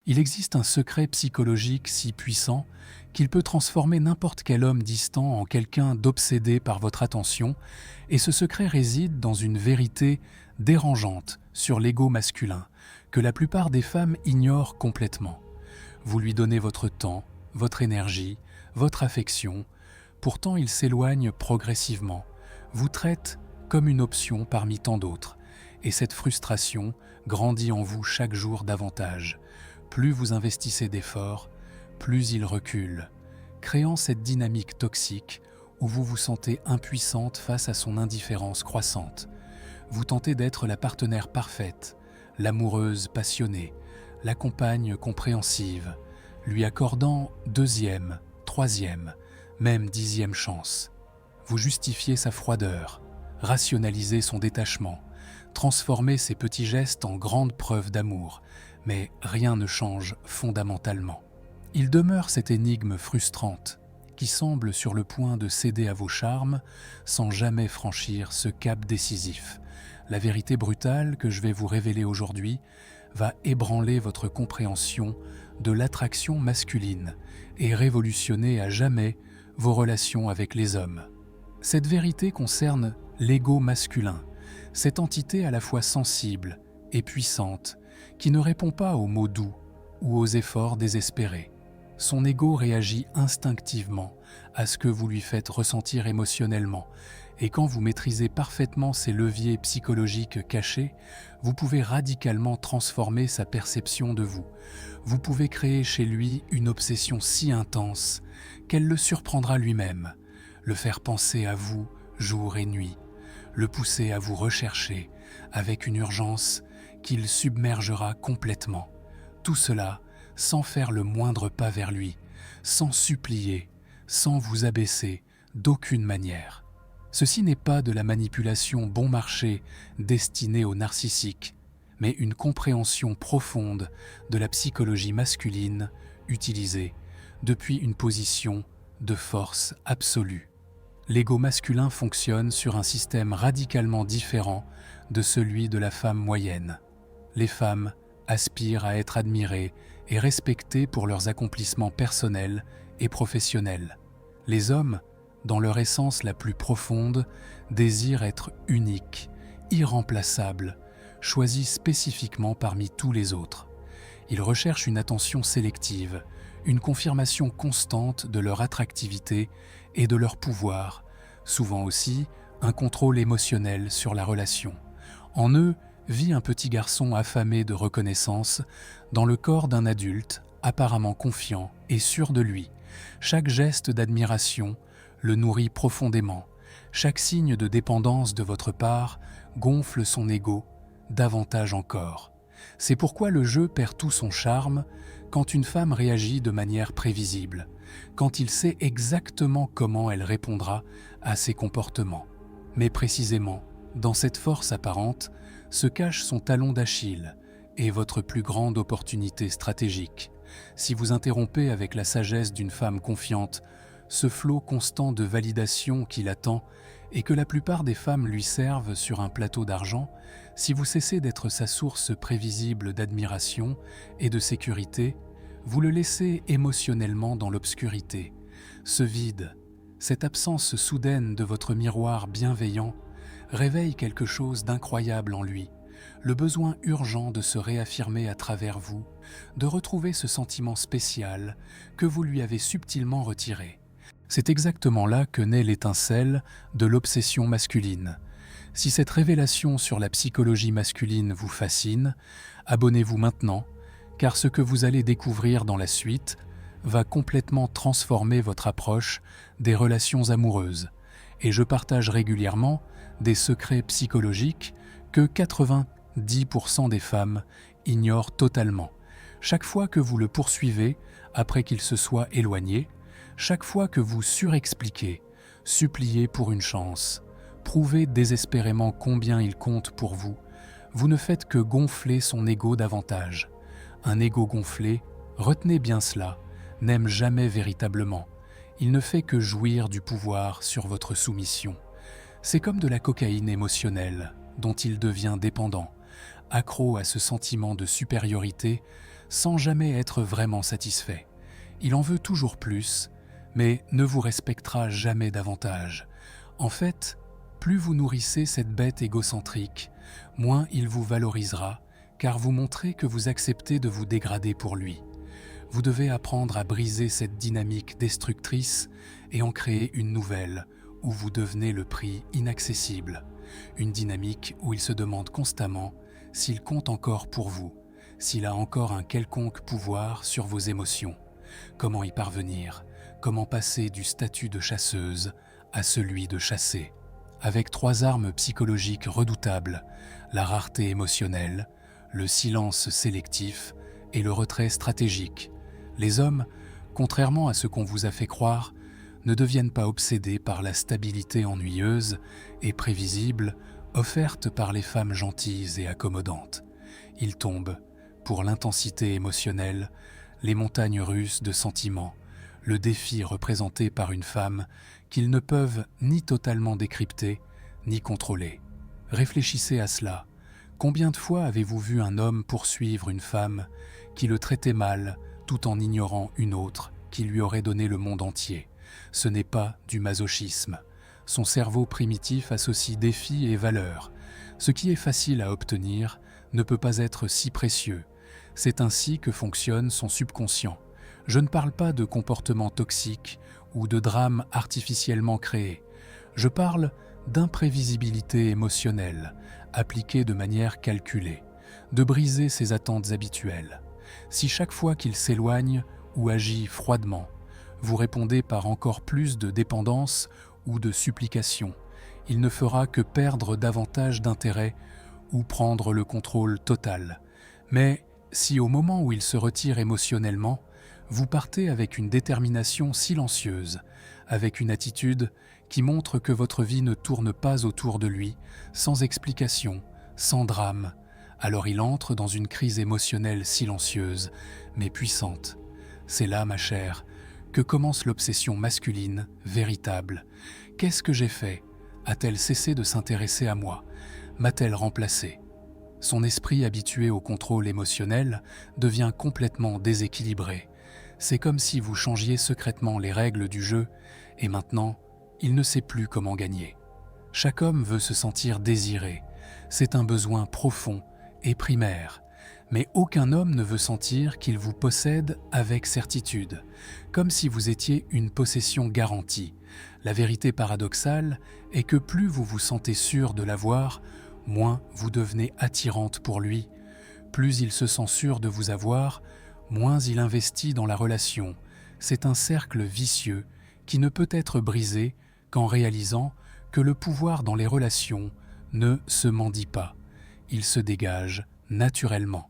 Il existe un secret psychologique si puissant qu'il peut transformer n'importe quel homme distant en quelqu'un d'obsédé par votre attention, et ce secret réside dans une vérité dérangeante sur l'ego masculin que la plupart des femmes ignorent complètement. Vous lui donnez votre temps, votre énergie, votre affection, pourtant il s'éloigne progressivement, vous traite comme une option parmi tant d'autres, et cette frustration grandit en vous chaque jour davantage. Plus vous investissez d'efforts, plus il recule, créant cette dynamique toxique où vous vous sentez impuissante face à son indifférence croissante. Vous tentez d'être la partenaire parfaite, l'amoureuse passionnée, la compagne compréhensive, lui accordant deuxième, troisième, même dixième chance. Vous justifiez sa froideur, rationalisez son détachement, transformez ses petits gestes en grandes preuves d'amour, mais rien ne change fondamentalement. Il demeure cette énigme frustrante qui semble sur le point de céder à vos charmes sans jamais franchir ce cap décisif. La vérité brutale que je vais vous révéler aujourd'hui va ébranler votre compréhension de l'attraction masculine et révolutionner à jamais vos relations avec les hommes. Cette vérité concerne l'ego masculin, cette entité à la fois sensible et puissante qui ne répond pas aux mots doux ou aux efforts désespérés. Son ego réagit instinctivement à ce que vous lui faites ressentir émotionnellement, et quand vous maîtrisez parfaitement ces leviers psychologiques cachés, vous pouvez radicalement transformer sa perception de vous. Vous pouvez créer chez lui une obsession si intense qu'elle le surprendra lui-même, le faire penser à vous jour et nuit, le pousser à vous rechercher avec une urgence qu'il submergera complètement. Tout cela sans faire le moindre pas vers lui, sans supplier, sans vous abaisser d'aucune manière. Ceci n'est pas de la manipulation bon marché destinée aux narcissiques, mais une compréhension profonde de la psychologie masculine utilisée depuis une position de force absolue. L'ego masculin fonctionne sur un système radicalement différent de celui de la femme moyenne. Les femmes aspirent à être admirées et respectées pour leurs accomplissements personnels et professionnels. Les hommes, dans leur essence la plus profonde, désirent être uniques, irremplaçables, choisis spécifiquement parmi tous les autres. Ils recherchent une attention sélective, une confirmation constante de leur attractivité et de leur pouvoir, souvent aussi un contrôle émotionnel sur la relation. En eux vit un petit garçon affamé de reconnaissance dans le corps d'un adulte apparemment confiant et sûr de lui. Chaque geste d'admiration le nourrit profondément. Chaque signe de dépendance de votre part gonfle son ego davantage encore. C'est pourquoi le jeu perd tout son charme quand une femme réagit de manière prévisible, quand il sait exactement comment elle répondra à ses comportements. Mais précisément, dans cette force apparente, se cache son talon d'Achille et votre plus grande opportunité stratégique. Si vous interrompez avec la sagesse d'une femme confiante ce flot constant de validation qui l'attend et que la plupart des femmes lui servent sur un plateau d'argent, si vous cessez d'être sa source prévisible d'admiration et de sécurité, vous le laissez émotionnellement dans l'obscurité. Ce vide, cette absence soudaine de votre miroir bienveillant, réveille quelque chose d'incroyable en lui, le besoin urgent de se réaffirmer à travers vous, de retrouver ce sentiment spécial que vous lui avez subtilement retiré. C'est exactement là que naît l'étincelle de l'obsession masculine. Si cette révélation sur la psychologie masculine vous fascine, abonnez-vous maintenant, car ce que vous allez découvrir dans la suite va complètement transformer votre approche des relations amoureuses. Et je partage régulièrement des secrets psychologiques que 90% des femmes ignorent totalement. Chaque fois que vous le poursuivez après qu'il se soit éloigné, chaque fois que vous surexpliquez, suppliez pour une chance, prouvez désespérément combien il compte pour vous, vous ne faites que gonfler son ego davantage. Un ego gonflé, retenez bien cela, n'aime jamais véritablement. Il ne fait que jouir du pouvoir sur votre soumission. C'est comme de la cocaïne émotionnelle dont il devient dépendant, accro à ce sentiment de supériorité sans jamais être vraiment satisfait. Il en veut toujours plus, mais ne vous respectera jamais davantage. En fait, plus vous nourrissez cette bête égocentrique, moins il vous valorisera, car vous montrez que vous acceptez de vous dégrader pour lui. Vous devez apprendre à briser cette dynamique destructrice et en créer une nouvelle, où vous devenez le prix inaccessible. Une dynamique où il se demande constamment s'il compte encore pour vous, s'il a encore un quelconque pouvoir sur vos émotions. Comment y parvenir? Comment passer du statut de chasseuse à celui de chassé? Avec 3 armes psychologiques redoutables, la rareté émotionnelle, le silence sélectif et le retrait stratégique. Les hommes, contrairement à ce qu'on vous a fait croire, ne deviennent pas obsédés par la stabilité ennuyeuse et prévisible offerte par les femmes gentilles et accommodantes. Ils tombent, pour l'intensité émotionnelle, les montagnes russes de sentiments, le défi représenté par une femme qu'ils ne peuvent ni totalement décrypter, ni contrôler. Réfléchissez à cela. Combien de fois avez-vous vu un homme poursuivre une femme qui le traitait mal tout en ignorant une autre qui lui aurait donné le monde entier? Ce n'est pas du masochisme. Son cerveau primitif associe défi et valeur. Ce qui est facile à obtenir ne peut pas être si précieux. C'est ainsi que fonctionne son subconscient. Je ne parle pas de comportements toxiques ou de drames artificiellement créés. Je parle d'imprévisibilité émotionnelle, appliquée de manière calculée, de briser ses attentes habituelles. Si chaque fois qu'il s'éloigne ou agit froidement, vous répondez par encore plus de dépendance ou de supplication, il ne fera que perdre davantage d'intérêt ou prendre le contrôle total. Mais si au moment où il se retire émotionnellement, vous partez avec une détermination silencieuse, avec une attitude qui montre que votre vie ne tourne pas autour de lui, sans explication, sans drame, alors il entre dans une crise émotionnelle silencieuse, mais puissante. C'est là, ma chère, que commence l'obsession masculine, véritable. Qu'est-ce que j'ai fait? A-t-elle cessé de s'intéresser à moi? M'a-t-elle remplacé? Son esprit habitué au contrôle émotionnel devient complètement déséquilibré. C'est comme si vous changiez secrètement les règles du jeu et maintenant, il ne sait plus comment gagner. Chaque homme veut se sentir désiré. C'est un besoin profond et primaire. Mais aucun homme ne veut sentir qu'il vous possède avec certitude, comme si vous étiez une possession garantie. La vérité paradoxale est que plus vous vous sentez sûr de l'avoir, moins vous devenez attirante pour lui. Plus il se sent sûr de vous avoir, moins il investit dans la relation. C'est un cercle vicieux qui ne peut être brisé qu'en réalisant que le pouvoir dans les relations ne se mendie pas. Il se dégage naturellement.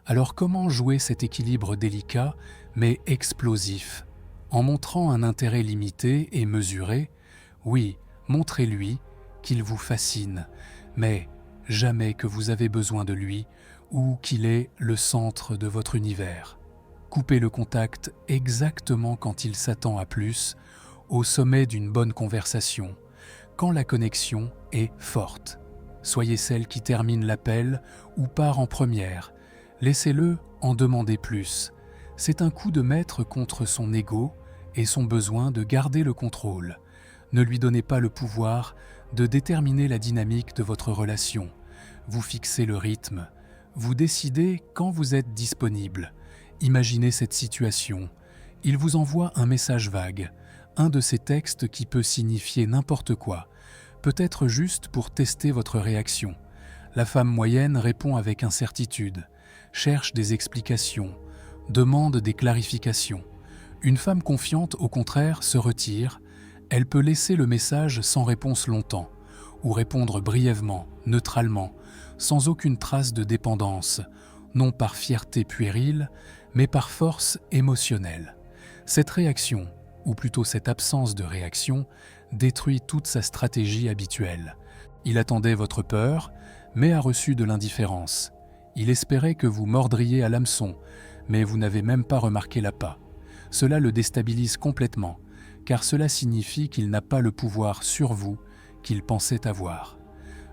Alors comment jouer cet équilibre délicat mais explosif? En montrant un intérêt limité et mesuré, oui, montrez-lui qu'il vous fascine, mais jamais que vous avez besoin de lui ou qu'il est le centre de votre univers. Coupez le contact exactement quand il s'attend à plus, au sommet d'une bonne conversation, quand la connexion est forte. Soyez celle qui termine l'appel ou part en première. Laissez-le en demander plus. C'est un coup de maître contre son ego et son besoin de garder le contrôle. Ne lui donnez pas le pouvoir de déterminer la dynamique de votre relation. Vous fixez le rythme. Vous décidez quand vous êtes disponible. Imaginez cette situation. Il vous envoie un message vague, un de ces textes qui peut signifier n'importe quoi, peut-être juste pour tester votre réaction. La femme moyenne répond avec incertitude, cherche des explications, demande des clarifications. Une femme confiante, au contraire, se retire. Elle peut laisser le message sans réponse longtemps, ou répondre brièvement, neutralement, sans aucune trace de dépendance, non par fierté puérile, mais par force émotionnelle. Cette réaction, ou plutôt cette absence de réaction, détruit toute sa stratégie habituelle. Il attendait votre peur, mais a reçu de l'indifférence. Il espérait que vous mordriez à l'hameçon, mais vous n'avez même pas remarqué l'appât. Cela le déstabilise complètement, car cela signifie qu'il n'a pas le pouvoir sur vous qu'il pensait avoir.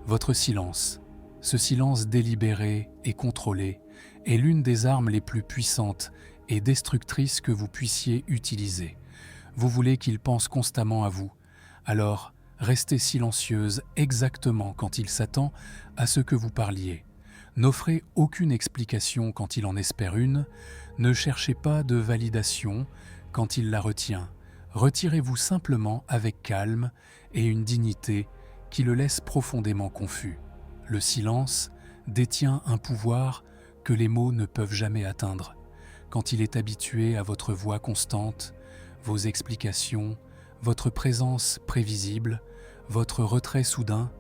Votre silence, ce silence délibéré et contrôlé, est l'une des armes les plus puissantes et destructrices que vous puissiez utiliser. Vous voulez qu'il pense constamment à vous. Alors, restez silencieuse exactement quand il s'attend à ce que vous parliez. N'offrez aucune explication quand il en espère une. Ne cherchez pas de validation quand il la retient. Retirez-vous simplement avec calme et une dignité qui le laisse profondément confus. Le silence détient un pouvoir que les mots ne peuvent jamais atteindre. Quand il est habitué à votre voix constante, vos explications, votre présence prévisible, votre retrait soudain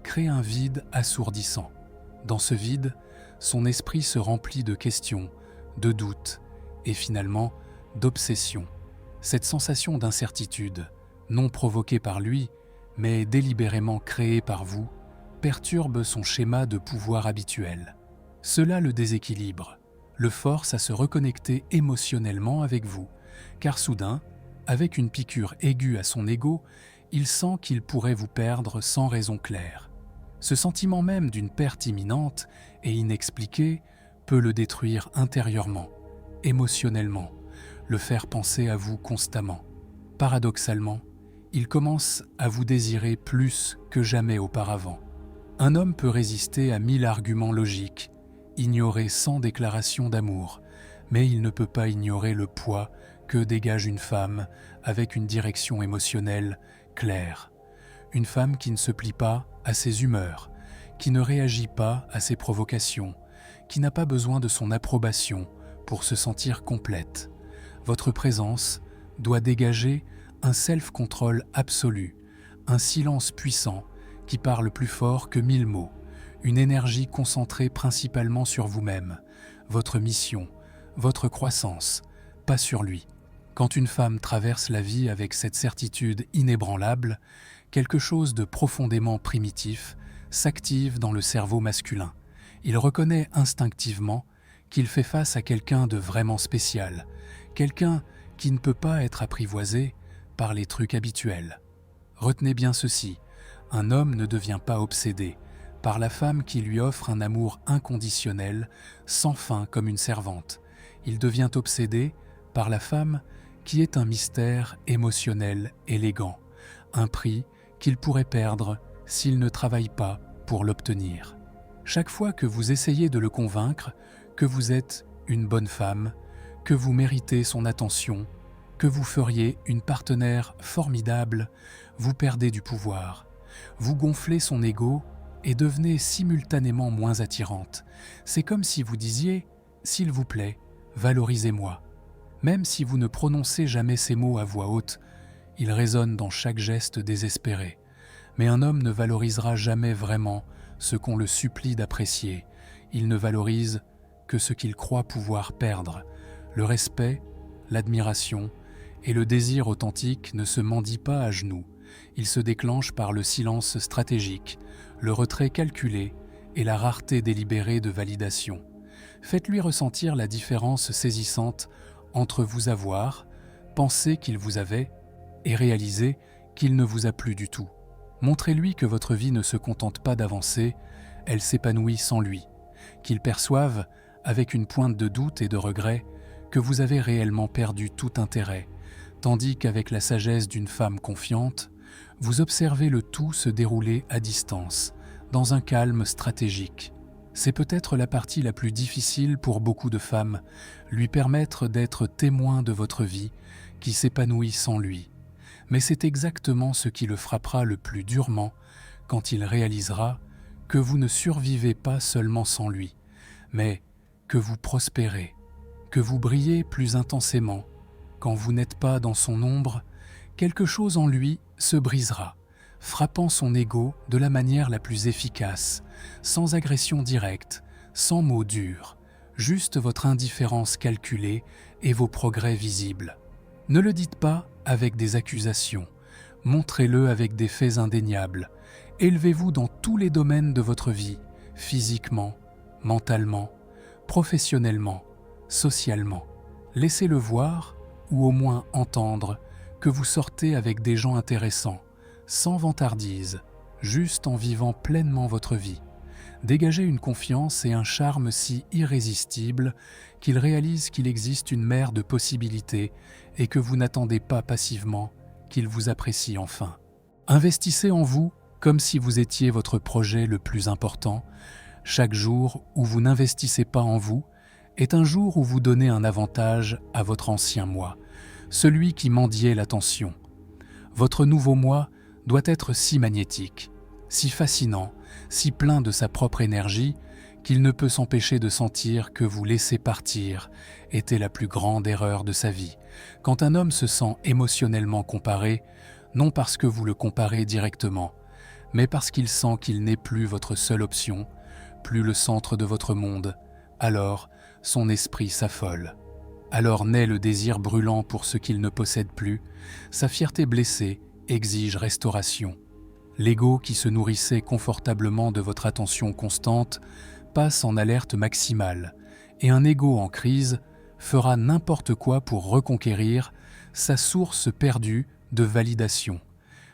crée un vide assourdissant. Dans ce vide, son esprit se remplit de questions, de doutes et finalement d'obsessions. Cette sensation d'incertitude, non provoquée par lui, mais délibérément créée par vous, perturbe son schéma de pouvoir habituel. Cela le déséquilibre, le force à se reconnecter émotionnellement avec vous, car soudain, avec une piqûre aiguë à son ego, il sent qu'il pourrait vous perdre sans raison claire. Ce sentiment même d'une perte imminente et inexpliquée peut le détruire intérieurement, émotionnellement, le faire penser à vous constamment. Paradoxalement, il commence à vous désirer plus que jamais auparavant. Un homme peut résister à 1000 arguments logiques, ignorer 100 déclarations d'amour, mais il ne peut pas ignorer le poids que dégage une femme avec une direction émotionnelle claire. Une femme qui ne se plie pas à ses humeurs, qui ne réagit pas à ses provocations, qui n'a pas besoin de son approbation pour se sentir complète. Votre présence doit dégager un self-control absolu, un silence puissant qui parle plus fort que 1000 mots, une énergie concentrée principalement sur vous-même, votre mission, votre croissance, pas sur lui. Quand une femme traverse la vie avec cette certitude inébranlable, quelque chose de profondément primitif s'active dans le cerveau masculin. Il reconnaît instinctivement qu'il fait face à quelqu'un de vraiment spécial, quelqu'un qui ne peut pas être apprivoisé par les trucs habituels. Retenez bien ceci, un homme ne devient pas obsédé par la femme qui lui offre un amour inconditionnel, sans fin comme une servante. Il devient obsédé par la femme qui est un mystère émotionnel élégant, un prix qu'il pourrait perdre s'il ne travaille pas pour l'obtenir. Chaque fois que vous essayez de le convaincre que vous êtes une bonne femme, que vous méritez son attention, que vous feriez une partenaire formidable, vous perdez du pouvoir. Vous gonflez son ego et devenez simultanément moins attirante. C'est comme si vous disiez « S'il vous plaît, valorisez-moi ». Même si vous ne prononcez jamais ces mots à voix haute, ils résonnent dans chaque geste désespéré. Mais un homme ne valorisera jamais vraiment ce qu'on le supplie d'apprécier. Il ne valorise que ce qu'il croit pouvoir perdre. Le respect, l'admiration et le désir authentique ne se mendient pas à genoux. Ils se déclenchent par le silence stratégique, le retrait calculé et la rareté délibérée de validation. Faites-lui ressentir la différence saisissante entre vous avoir, penser qu'il vous avait, et réaliser qu'il ne vous a plus du tout. Montrez-lui que votre vie ne se contente pas d'avancer, elle s'épanouit sans lui, qu'il perçoive, avec une pointe de doute et de regret, que vous avez réellement perdu tout intérêt, tandis qu'avec la sagesse d'une femme confiante, vous observez le tout se dérouler à distance, dans un calme stratégique. C'est peut-être la partie la plus difficile pour beaucoup de femmes, lui permettre d'être témoin de votre vie qui s'épanouit sans lui. Mais c'est exactement ce qui le frappera le plus durement quand il réalisera que vous ne survivez pas seulement sans lui, mais que vous prospérez, que vous brillez plus intensément. Quand vous n'êtes pas dans son ombre, quelque chose en lui se brisera, frappant son ego de la manière la plus efficace, sans agression directe, sans mots durs, juste votre indifférence calculée et vos progrès visibles. Ne le dites pas avec des accusations, montrez-le avec des faits indéniables. Élevez-vous dans tous les domaines de votre vie, physiquement, mentalement, professionnellement, socialement. Laissez-le voir, ou au moins entendre, que vous sortez avec des gens intéressants, sans vantardise, juste en vivant pleinement votre vie. Dégagez une confiance et un charme si irrésistibles qu'il réalise qu'il existe une mer de possibilités et que vous n'attendez pas passivement qu'il vous apprécie enfin. Investissez en vous comme si vous étiez votre projet le plus important. Chaque jour où vous n'investissez pas en vous est un jour où vous donnez un avantage à votre ancien moi, celui qui mendiait l'attention. Votre nouveau moi doit être si magnétique, si fascinant, si plein de sa propre énergie qu'il ne peut s'empêcher de sentir que vous laisser partir était la plus grande erreur de sa vie. Quand un homme se sent émotionnellement comparé, non parce que vous le comparez directement, mais parce qu'il sent qu'il n'est plus votre seule option, plus le centre de votre monde, alors son esprit s'affole. Alors naît le désir brûlant pour ce qu'il ne possède plus, sa fierté blessée exige restauration. L'ego qui se nourrissait confortablement de votre attention constante passe en alerte maximale, et un ego en crise fera n'importe quoi pour reconquérir sa source perdue de validation.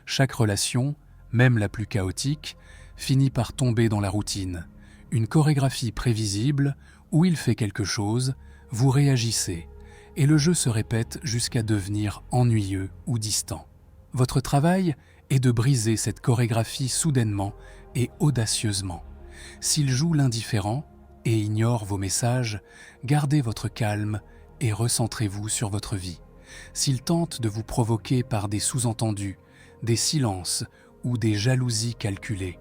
Chaque relation, même la plus chaotique, finit par tomber dans la routine. Une chorégraphie prévisible, où il fait quelque chose, vous réagissez, et le jeu se répète jusqu'à devenir ennuyeux ou distant. Votre travail est de briser cette chorégraphie soudainement et audacieusement. S'il joue l'indifférent et ignore vos messages, gardez votre calme et recentrez-vous sur votre vie. S'il tente de vous provoquer par des sous-entendus, des silences ou des jalousies calculées,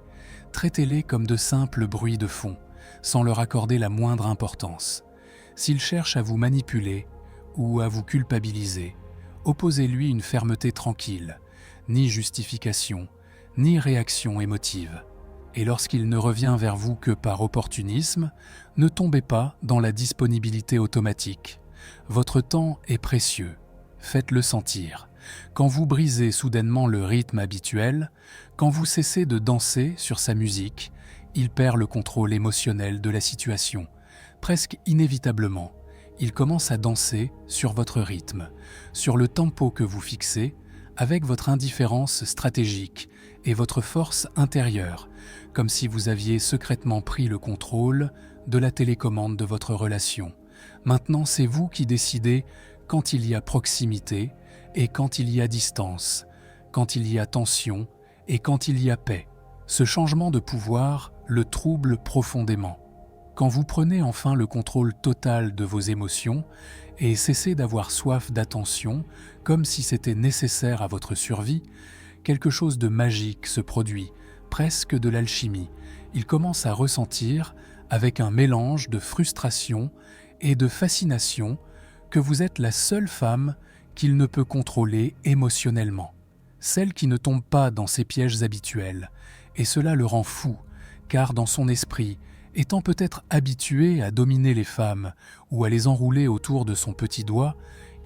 traitez-les comme de simples bruits de fond, sans leur accorder la moindre importance. S'il cherche à vous manipuler ou à vous culpabiliser, opposez-lui une fermeté tranquille, ni justification, ni réaction émotive. Et lorsqu'il ne revient vers vous que par opportunisme, ne tombez pas dans la disponibilité automatique. Votre temps est précieux, faites-le sentir. Quand vous brisez soudainement le rythme habituel, quand vous cessez de danser sur sa musique, il perd le contrôle émotionnel de la situation. Presque inévitablement, il commence à danser sur votre rythme, sur le tempo que vous fixez, avec votre indifférence stratégique et votre force intérieure, comme si vous aviez secrètement pris le contrôle de la télécommande de votre relation. Maintenant, c'est vous qui décidez quand il y a proximité et quand il y a distance, quand il y a tension et quand il y a paix. Ce changement de pouvoir le trouble profondément. Quand vous prenez enfin le contrôle total de vos émotions et cessez d'avoir soif d'attention, comme si c'était nécessaire à votre survie, quelque chose de magique se produit, presque de l'alchimie. Il commence à ressentir, avec un mélange de frustration et de fascination, que vous êtes la seule femme qu'il ne peut contrôler émotionnellement, celle qui ne tombe pas dans ses pièges habituels, et cela le rend fou, car dans son esprit, étant peut-être habitué à dominer les femmes ou à les enrouler autour de son petit doigt,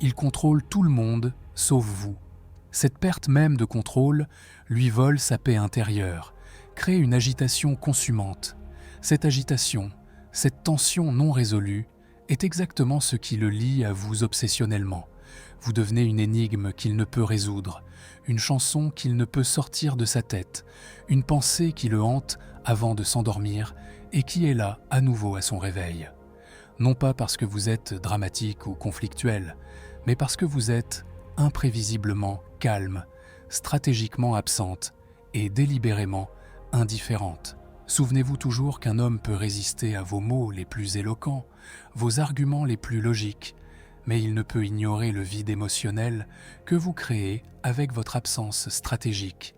il contrôle tout le monde, sauf vous. Cette perte même de contrôle lui vole sa paix intérieure, crée une agitation consumante. Cette agitation, cette tension non résolue, est exactement ce qui le lie à vous obsessionnellement. Vous devenez une énigme qu'il ne peut résoudre, une chanson qu'il ne peut sortir de sa tête, une pensée qui le hante avant de s'endormir et qui est là à nouveau à son réveil. Non pas parce que vous êtes dramatique ou conflictuel, mais parce que vous êtes imprévisiblement calme, stratégiquement absente et délibérément indifférente. Souvenez-vous toujours qu'un homme peut résister à vos mots les plus éloquents, vos arguments les plus logiques, mais il ne peut ignorer le vide émotionnel que vous créez avec votre absence stratégique.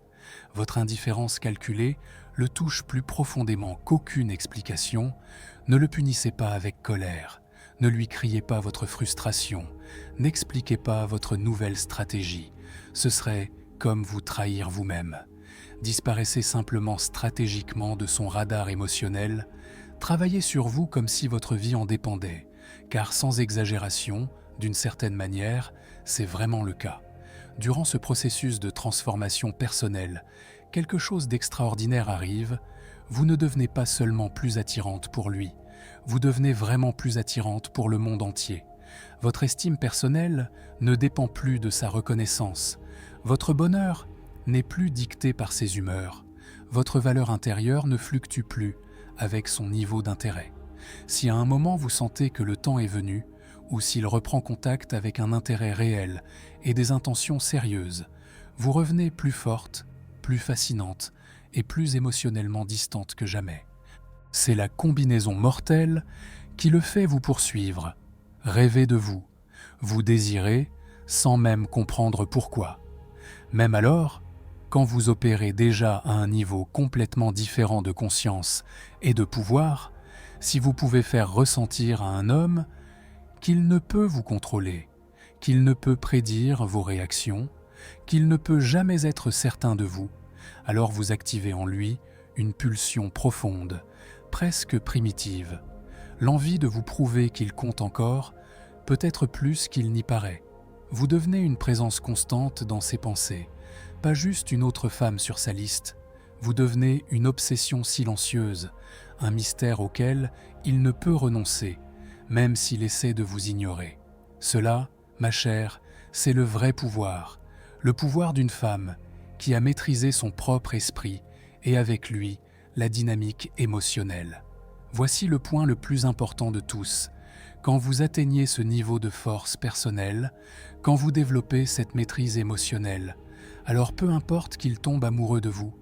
Votre indifférence calculée le touche plus profondément qu'aucune explication. Ne le punissez pas avec colère, ne lui criez pas votre frustration, n'expliquez pas votre nouvelle stratégie. Ce serait comme vous trahir vous-même. Disparaissez simplement stratégiquement de son radar émotionnel, travaillez sur vous comme si votre vie en dépendait, car sans exagération, d'une certaine manière, c'est vraiment le cas. Durant ce processus de transformation personnelle, quelque chose d'extraordinaire arrive, vous ne devenez pas seulement plus attirante pour lui, vous devenez vraiment plus attirante pour le monde entier. Votre estime personnelle ne dépend plus de sa reconnaissance, votre bonheur n'est plus dicté par ses humeurs, votre valeur intérieure ne fluctue plus avec son niveau d'intérêt. Si à un moment vous sentez que le temps est venu, ou s'il reprend contact avec un intérêt réel et des intentions sérieuses, vous revenez plus forte, plus fascinante et plus émotionnellement distante que jamais. C'est la combinaison mortelle qui le fait vous poursuivre, rêver de vous, vous désirer sans même comprendre pourquoi. Même alors, quand vous opérez déjà à un niveau complètement différent de conscience et de pouvoir, si vous pouvez faire ressentir à un homme qu'il ne peut vous contrôler, qu'il ne peut prédire vos réactions, qu'il ne peut jamais être certain de vous, alors vous activez en lui une pulsion profonde, presque primitive, l'envie de vous prouver qu'il compte encore, peut-être plus qu'il n'y paraît. Vous devenez une présence constante dans ses pensées, pas juste une autre femme sur sa liste. Vous devenez une obsession silencieuse, un mystère auquel il ne peut renoncer, même s'il essaie de vous ignorer. Cela, ma chère, c'est le vrai pouvoir, le pouvoir d'une femme qui a maîtrisé son propre esprit et avec lui la dynamique émotionnelle. Voici le point le plus important de tous. Quand vous atteignez ce niveau de force personnelle, quand vous développez cette maîtrise émotionnelle, alors peu importe qu'il tombe amoureux de vous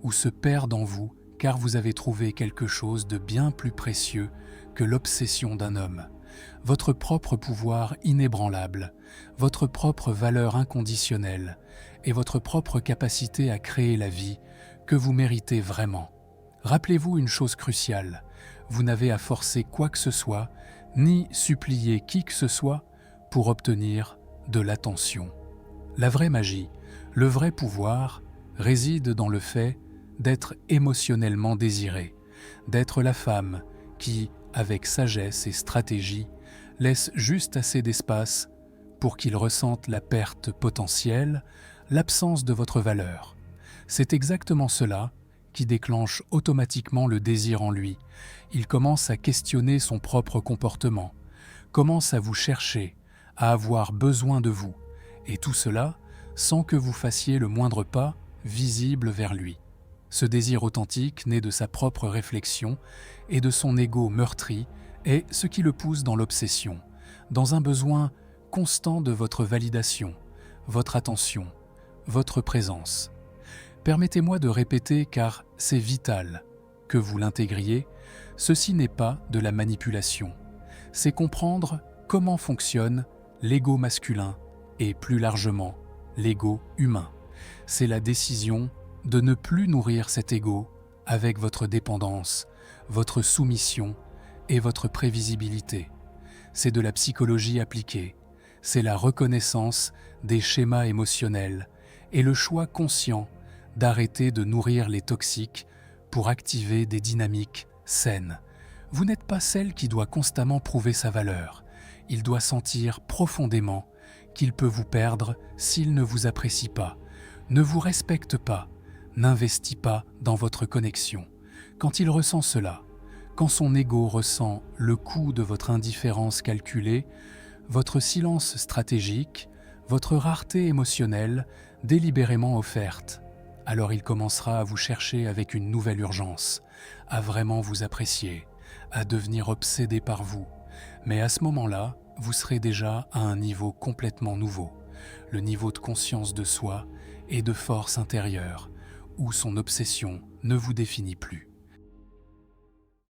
ou se perde en vous, car vous avez trouvé quelque chose de bien plus précieux que l'obsession d'un homme. Votre propre pouvoir inébranlable, votre propre valeur inconditionnelle et votre propre capacité à créer la vie que vous méritez vraiment. Rappelez-vous une chose cruciale, vous n'avez à forcer quoi que ce soit, ni supplier qui que ce soit pour obtenir de l'attention. La vraie magie, le vrai pouvoir, réside dans le fait d'être émotionnellement désiré, d'être la femme qui, avec sagesse et stratégie, laisse juste assez d'espace pour qu'il ressente la perte potentielle, l'absence de votre valeur. C'est exactement cela qui déclenche automatiquement le désir en lui. Il commence à questionner son propre comportement, commence à vous chercher, à avoir besoin de vous, et tout cela sans que vous fassiez le moindre pas visible vers lui. Ce désir authentique, né de sa propre réflexion et de son ego meurtri, est ce qui le pousse dans l'obsession, dans un besoin constant de votre validation, votre attention, votre présence. Permettez-moi de répéter, car c'est vital que vous l'intégriez, ceci n'est pas de la manipulation. C'est comprendre comment fonctionne l'ego masculin et plus largement l'ego humain. C'est la décision de ne plus nourrir cet ego avec votre dépendance, votre soumission et votre prévisibilité. C'est de la psychologie appliquée, c'est la reconnaissance des schémas émotionnels et le choix conscient d'arrêter de nourrir les toxiques pour activer des dynamiques saines. Vous n'êtes pas celle qui doit constamment prouver sa valeur. Il doit sentir profondément qu'il peut vous perdre s'il ne vous apprécie pas, ne vous respecte pas, n'investit pas dans votre connexion. Quand il ressent cela, quand son ego ressent le coût de votre indifférence calculée, votre silence stratégique, votre rareté émotionnelle délibérément offerte, alors il commencera à vous chercher avec une nouvelle urgence, à vraiment vous apprécier, à devenir obsédé par vous. Mais à ce moment-là, vous serez déjà à un niveau complètement nouveau, le niveau de conscience de soi et de force intérieure, où son obsession ne vous définit plus.